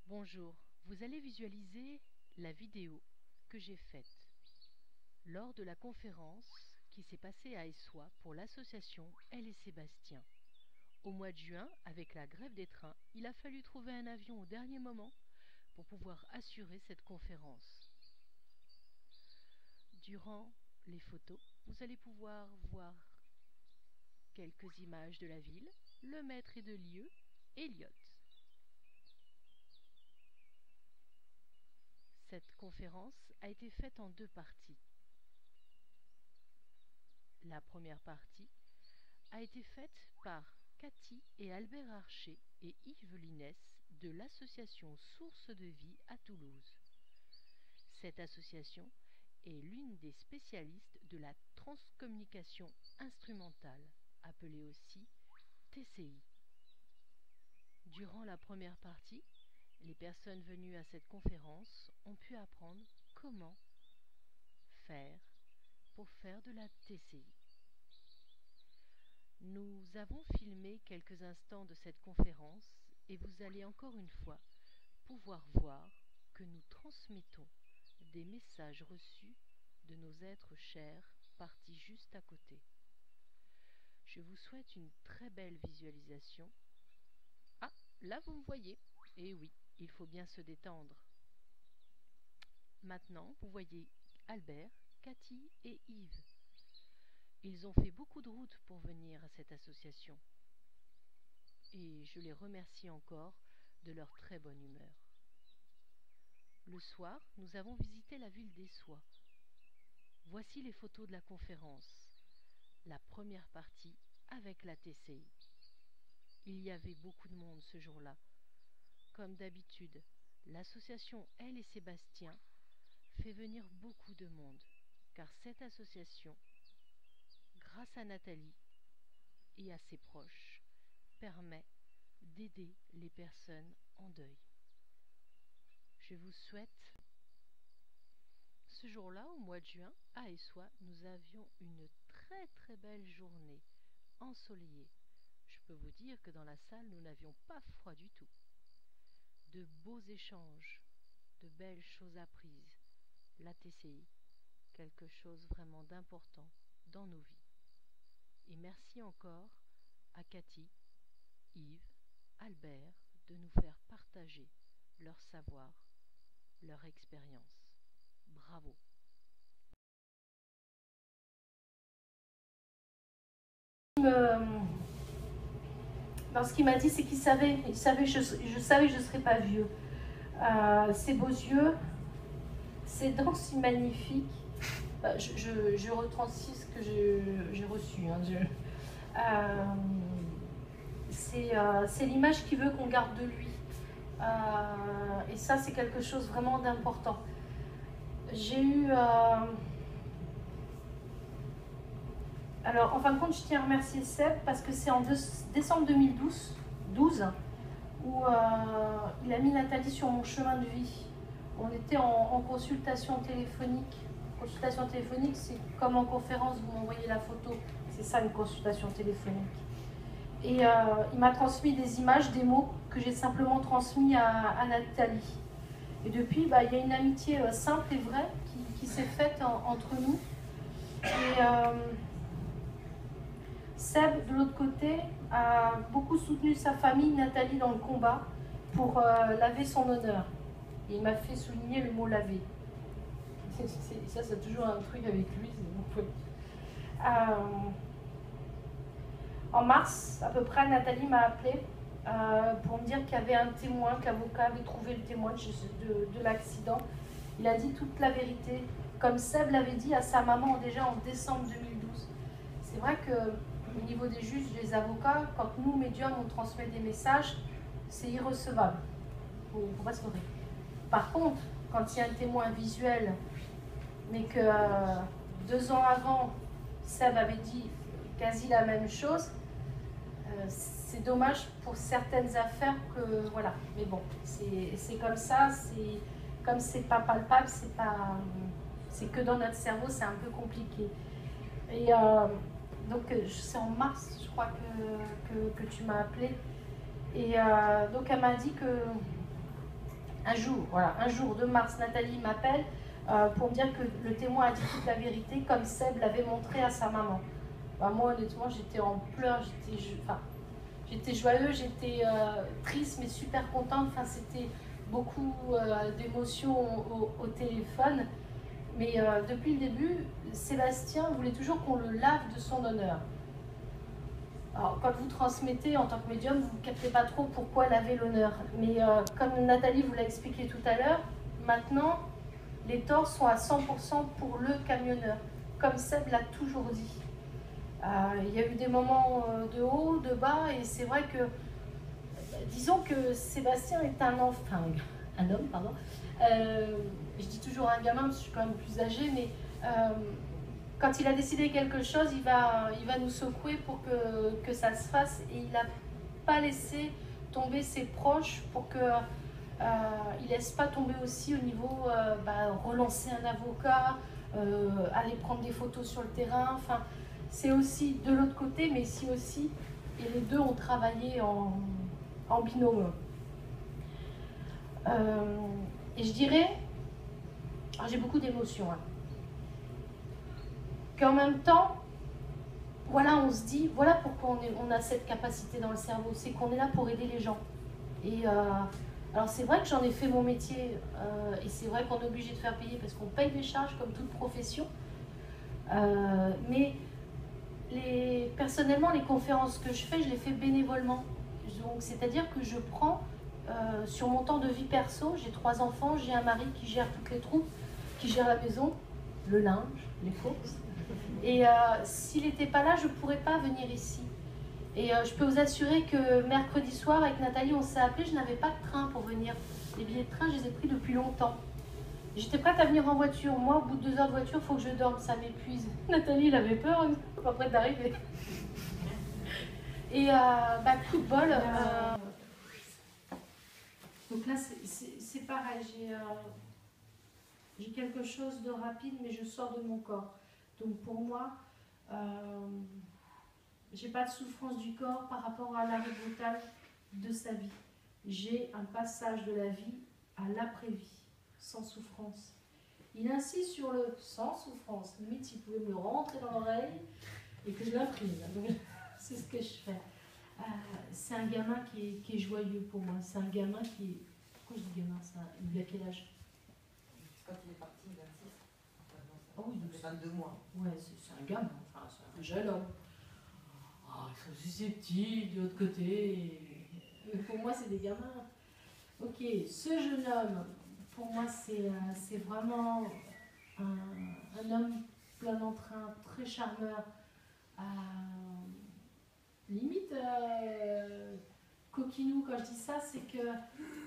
Bonjour, vous allez visualiser la vidéo que j'ai faite lors de la conférence qui s'est passée à Essoy pour l'association Elle et Sébastien. Au mois de juin, avec la grève des trains, il a fallu trouver un avion au dernier moment pour pouvoir assurer cette conférence. Durant les photos, vous allez pouvoir voir quelques images de la ville, le maître et de lieu, Elliot. Cette conférence a été faite en deux parties. La première partie a été faite par Cathy et Albert Archer et Yves Linès de l'association Source de Vie à Toulouse. Cette association est l'une des spécialistes de la transcommunication instrumentale, appelée aussi TCI. Durant la première partie, les personnes venues à cette conférence ont pu apprendre comment faire pour faire de la TCI. Nous avons filmé quelques instants de cette conférence et vous allez encore une fois pouvoir voir que nous transmettons des messages reçus de nos êtres chers partis juste à côté. Je vous souhaite une très belle visualisation. Ah, là vous me voyez. Eh oui, il faut bien se détendre. Maintenant, vous voyez Albert, Cathy et Yves. Ils ont fait beaucoup de routes pour venir à cette association. Et je les remercie encore de leur très bonne humeur. Le soir, nous avons visité la ville d'Essoy. Voici les photos de la conférence. La première partie avec la TCI. Il y avait beaucoup de monde ce jour-là. Comme d'habitude, l'association Elle et Sébastien fait venir beaucoup de monde, car cette association, grâce à Nathalie et à ses proches, permet d'aider les personnes en deuil. Je vous souhaite... Ce jour-là, au mois de juin, à Essoy, nous avions une très belle journée, ensoleillée. Je peux vous dire que dans la salle, nous n'avions pas froid du tout. De beaux échanges, de belles choses apprises. La TCI, quelque chose vraiment d'important dans nos vies. Et merci encore à Cathy, Yves, Albert de nous faire partager leur savoir, leur expérience. Bravo! Ce qu'il m'a dit, c'est qu'il savait, je savais que je ne serais pas vieux. Ses beaux yeux, ses dents si magnifiques. Je retranscris ce que j'ai reçu. C'est l'image qu'il veut qu'on garde de lui. Et ça, c'est quelque chose vraiment d'important. J'ai eu... Alors, en fin de compte, je tiens à remercier Seb parce que c'est en décembre 2012 où il a mis Nathalie sur mon chemin de vie. On était en consultation téléphonique. Consultation téléphonique, c'est comme en conférence, vous m'envoyez la photo. C'est ça, une consultation téléphonique. Et il m'a transmis des images, des mots que j'ai simplement transmis à Nathalie. Et depuis, il y a une amitié simple et vraie qui s'est faite entre nous. Et Seb, de l'autre côté, a beaucoup soutenu sa famille, Nathalie, dans le combat pour laver son honneur. Et il m'a fait souligner le mot laver. Ça, c'est toujours un truc avec lui. En mars, à peu près, Nathalie m'a appelé pour me dire qu'il y avait un témoin, que l'avocat avait trouvé le témoin de l'accident. Il a dit toute la vérité, comme Seb l'avait dit à sa maman déjà en décembre 2012. C'est vrai qu'au niveau des juges, des avocats, quand nous, médiums, on transmet des messages, c'est irrecevable. Il ne faut pas se leurrer. Par contre, quand il y a un témoin visuel, mais que 2 ans avant, Seb avait dit quasi la même chose, c'est dommage pour certaines affaires que, voilà. Mais bon, c'est comme ça, comme c'est pas palpable, c'est que dans notre cerveau, c'est un peu compliqué. Et donc, c'est en mars, je crois, que tu m'as appelé. Et donc, elle m'a dit que un jour de mars, Nathalie m'appelle pour me dire que le témoin a dit toute la vérité, comme Seb l'avait montré à sa maman. Bah, moi, honnêtement, j'étais en pleurs, j'étais joyeux, j'étais triste, mais super contente. Enfin, c'était beaucoup d'émotions au téléphone. Mais depuis le début, Sébastien voulait toujours qu'on le lave de son honneur. Alors, quand vous transmettez en tant que médium, vous ne captez pas trop pourquoi laver l'honneur. Mais comme Nathalie vous l'a expliqué tout à l'heure, maintenant, les torts sont à 100% pour le camionneur, comme Seb l'a toujours dit. Il y a eu des moments de haut, de bas, et c'est vrai que, disons que Sébastien est un enfant, un homme, pardon. Je dis toujours un gamin parce que je suis quand même plus âgée, mais quand il a décidé quelque chose, il va nous secouer pour que ça se fasse, et il n'a pas laissé tomber ses proches pour que il ne laisse pas tomber aussi au niveau relancer un avocat, aller prendre des photos sur le terrain. Enfin, c'est aussi de l'autre côté, mais ici aussi, et les deux ont travaillé en binôme. Et je dirais, j'ai beaucoup d'émotions, hein, qu'en même temps, voilà, on se dit, voilà pourquoi on a cette capacité dans le cerveau, c'est qu'on est là pour aider les gens. Et alors c'est vrai que j'en ai fait mon métier, et c'est vrai qu'on est obligé de faire payer parce qu'on paye des charges comme toute profession, mais personnellement les conférences que je fais, je les fais bénévolement. Donc c'est-à-dire que je prends sur mon temps de vie perso, j'ai 3 enfants, j'ai un mari qui gère toutes les troupes, qui gère la maison, le linge, les courses, et s'il n'était pas là, je ne pourrais pas venir ici. Et je peux vous assurer que mercredi soir, avec Nathalie, on s'est appelé, je n'avais pas de train pour venir. Les billets de train, je les ai pris depuis longtemps. J'étais prête à venir en voiture. Moi, au bout de 2 heures de voiture, il faut que je dorme, ça m'épuise. Nathalie, elle avait peur, elle n'était pas prête d'arriver. Et coup de bol. Donc là, c'est pareil, j'ai quelque chose de rapide, mais je sors de mon corps. Donc pour moi, j'ai pas de souffrance du corps par rapport à l'arrêt brutal de sa vie. J'ai un passage de la vie à l'après-vie, sans souffrance. Il insiste sur le sans souffrance. Limite, s'il pouvait me le rentrer dans l'oreille et que je l'imprime. Donc, c'est ce que je fais. C'est un gamin qui est joyeux pour moi. C'est un gamin qui est... Pourquoi je dis gamin ça? Il a quel âge? Quand il est parti, 26. Oh oui, donc 22 mois. Ouais, c'est un gamin, enfin, c'est un jeune homme. Ils sont susceptibles de l'autre côté. Mais pour moi, c'est des gamins. Ok, ce jeune homme, pour moi, c'est vraiment un homme plein d'entrain, très charmeur. Limite, coquinou, quand je dis ça, c'est que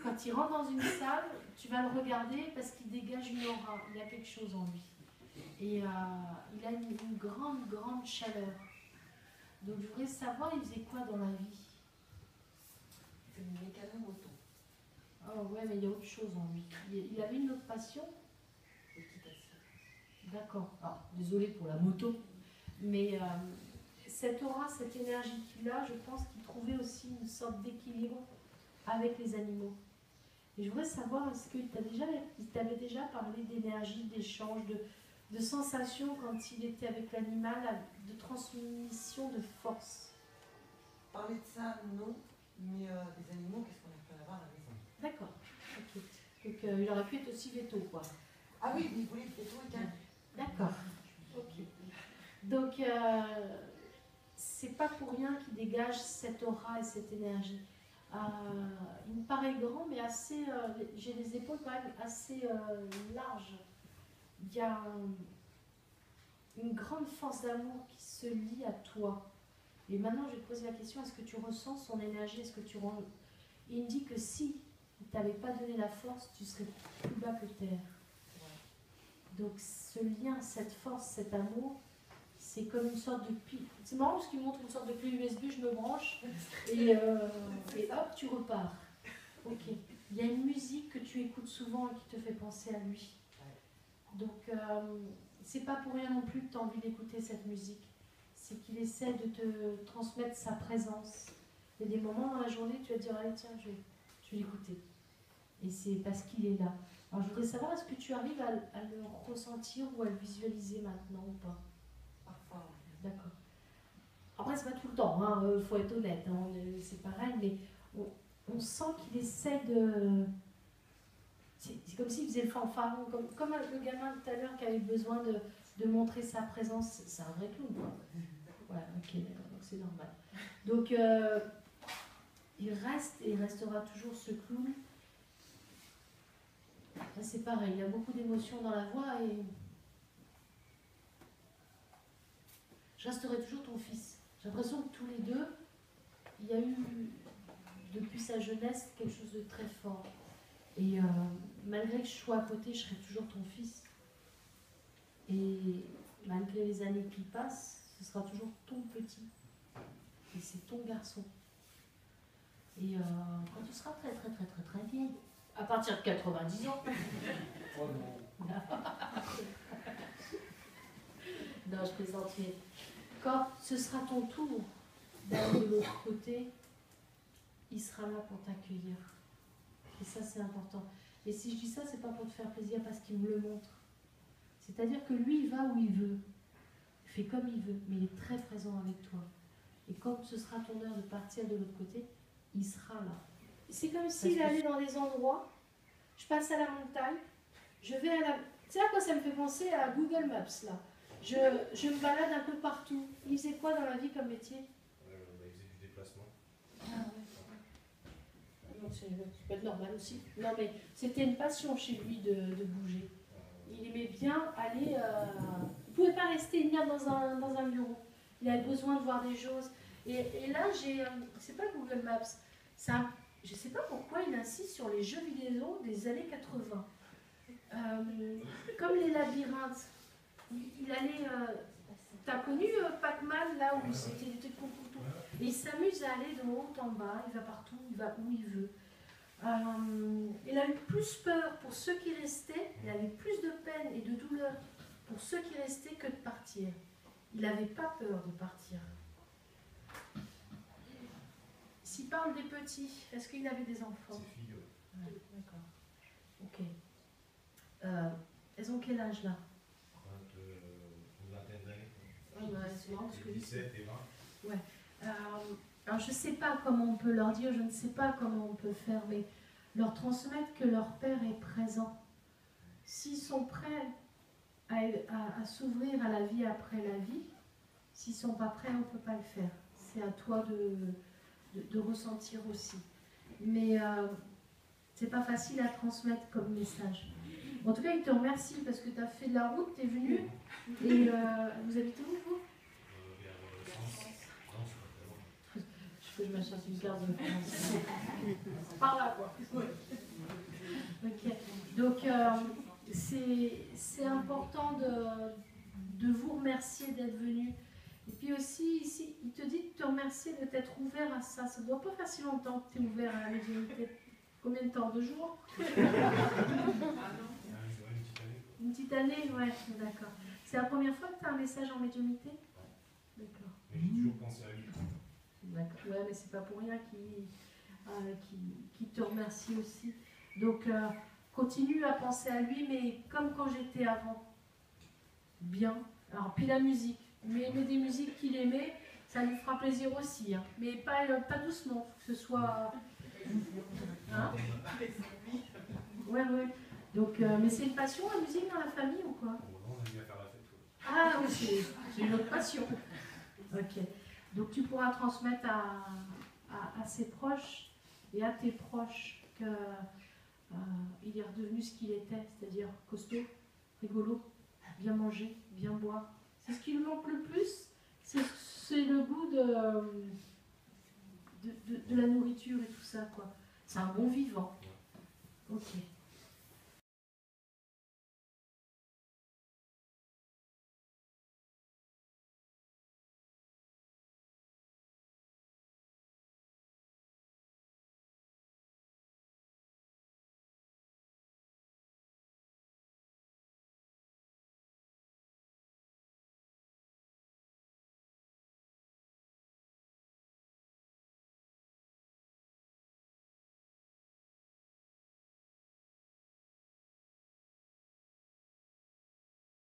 quand il rentre dans une salle, tu vas le regarder parce qu'il dégage une aura, il a quelque chose en lui. Et il a une grande, grande chaleur. Donc je voudrais savoir, il faisait quoi dans la vie? Il fait une mécano-moto. Oh ouais, mais il y a autre chose en lui. Il avait une autre passion? L'équitation. D'accord. Ah, désolée pour la moto. Mais cette aura, cette énergie qu'il a, je pense qu'il trouvait aussi une sorte d'équilibre avec les animaux. Et je voudrais savoir, est-ce qu'il t'avait déjà parlé d'énergie, d'échange, de sensations quand il était avec l'animal, de transmission de force? Parler de ça, non. Mais des animaux, qu'est-ce qu'on a pu en avoir à la maison? D'accord. Ok. Donc il aurait pu être aussi veto, quoi. Ah oui, il voulait le veto et calme. D'accord. Ok. Donc c'est pas pour rien qu'il dégage cette aura et cette énergie. Il me paraît grand, mais assez. J'ai les épaules quand même assez larges. Il y a une grande force d'amour qui se lie à toi. Et maintenant, je vais te poser la question, est-ce que tu ressens son énergie? Est-ce que tu Il me dit que si il ne t'avait pas donné la force, tu serais plus bas que terre. Ouais. Donc ce lien, cette force, cet amour, c'est comme une sorte de pile. C'est marrant parce qu'il montre une sorte de clé USB, je me branche et hop, tu repars. Ok. Il y a une musique que tu écoutes souvent et qui te fait penser à lui. Donc c'est pas pour rien non plus que tu as envie d'écouter cette musique. C'est qu'il essaie de te transmettre sa présence. Il y a des moments dans la journée, tu vas te dire, allez tiens, je vais l'écouter. Et c'est parce qu'il est là. Alors je voudrais savoir, est-ce que tu arrives à le ressentir ou à le visualiser maintenant ou pas? Parfois, D'accord. Après, c'est pas tout le temps, il faut être honnête, hein, c'est pareil, mais on sent qu'il essaie de... C'est comme s'il faisait le fanfaron, comme le gamin tout à l'heure qui avait besoin de montrer sa présence. C'est un vrai clown, quoi. Ouais, ok, d'accord, donc c'est normal. Donc, il reste et il restera toujours ce clown. Là, c'est pareil, il y a beaucoup d'émotions dans la voix et... Je resterai toujours ton fils. J'ai l'impression que tous les deux, il y a eu, depuis sa jeunesse, quelque chose de très fort. Et malgré que je sois à côté, je serai toujours ton fils. Et malgré les années qui passent, ce sera toujours ton petit. Et c'est ton garçon. Et quand tu seras très très très très très vieille, à partir de 90 ans. Oh non. Non, je plaisante, mais quand ce sera ton tour d'aller de l'autre côté, il sera là pour t'accueillir. Et ça, c'est important. Et si je dis ça, c'est pas pour te faire plaisir parce qu'il me le montre. C'est-à-dire que lui, il va où il veut. Il fait comme il veut, mais il est très présent avec toi. Et quand ce sera ton heure de partir de l'autre côté, il sera là. C'est comme s'il allait dans des endroits, je passe à la montagne, je vais à la... Tu sais à quoi ça me fait penser? À Google Maps, là. Je me balade un peu partout. Il faisait quoi dans la vie comme métier? Il faisait du déplacement. Ah ouais. Donc c'est peut être normal aussi. Non mais c'était une passion chez lui de bouger. Il aimait bien aller... Il ne pouvait pas rester une heure dans un bureau. Il avait besoin de voir des choses. Et là, c'est pas Google Maps. Ça, je ne sais pas pourquoi il insiste sur les jeux vidéo des années 80. Comme les labyrinthes. Il allait... T'as connu Pac-Man, là où c'était des trucs tout. Et il s'amuse à aller de haut en bas, il va partout, il va où il veut. Il a eu plus peur pour ceux qui restaient, il avait plus de peine et de douleur pour ceux qui restaient que de partir. Il n'avait pas peur de partir. S'il parle des petits, est-ce qu'il avait des enfants? Ses filles. Ouais, d'accord. Ok. Elles ont quel âge là? Une vingtaine d'années. C'est marrant parce que 17 et 20. Ouais. Alors je ne sais pas comment on peut leur dire, je ne sais pas comment on peut faire, mais leur transmettre que leur père est présent. S'ils sont prêts à s'ouvrir à la vie après la vie, s'ils ne sont pas prêts, on ne peut pas le faire. C'est à toi de ressentir aussi. Mais c'est pas facile à transmettre comme message. En tout cas, il te remercie parce que tu as fait de la route, tu es venu. Et vous habitez où, vous? Je peux que je m'achète une carte de France. Par là, quoi. Ok. Donc, c'est important de vous remercier d'être venu. Et puis aussi, ici, il te dit de te remercier de t'être ouvert à ça. Ça ne doit pas faire si longtemps que tu es ouvert à la médiumnité. Combien de temps? 2 jours? Une petite année, ouais, d'accord. C'est la première fois que tu as un message en médiumnité? D'accord. Mais j'ai toujours pensé à lui. D'accord. Ouais, mais c'est pas pour rien qu'il te remercie aussi. Donc, continue à penser à lui, mais comme quand j'étais avant. Bien. Alors, puis la musique. Mais des musiques qu'il aimait, ça lui fera plaisir aussi. Hein. Mais pas doucement, que ce soit... Hein? Ouais, ouais. Donc, mais c'est une passion, la musique, dans la famille ou quoi? On aime bien faire la fête. Ah oui, c'est une autre passion. Ok. Donc tu pourras transmettre à ses proches et à tes proches qu'il est redevenu ce qu'il était, c'est-à-dire costaud, rigolo, bien manger, bien boire. C'est ce qui lui manque le plus, c'est le goût de la nourriture et tout ça, quoi. C'est un bon vivant. Ok.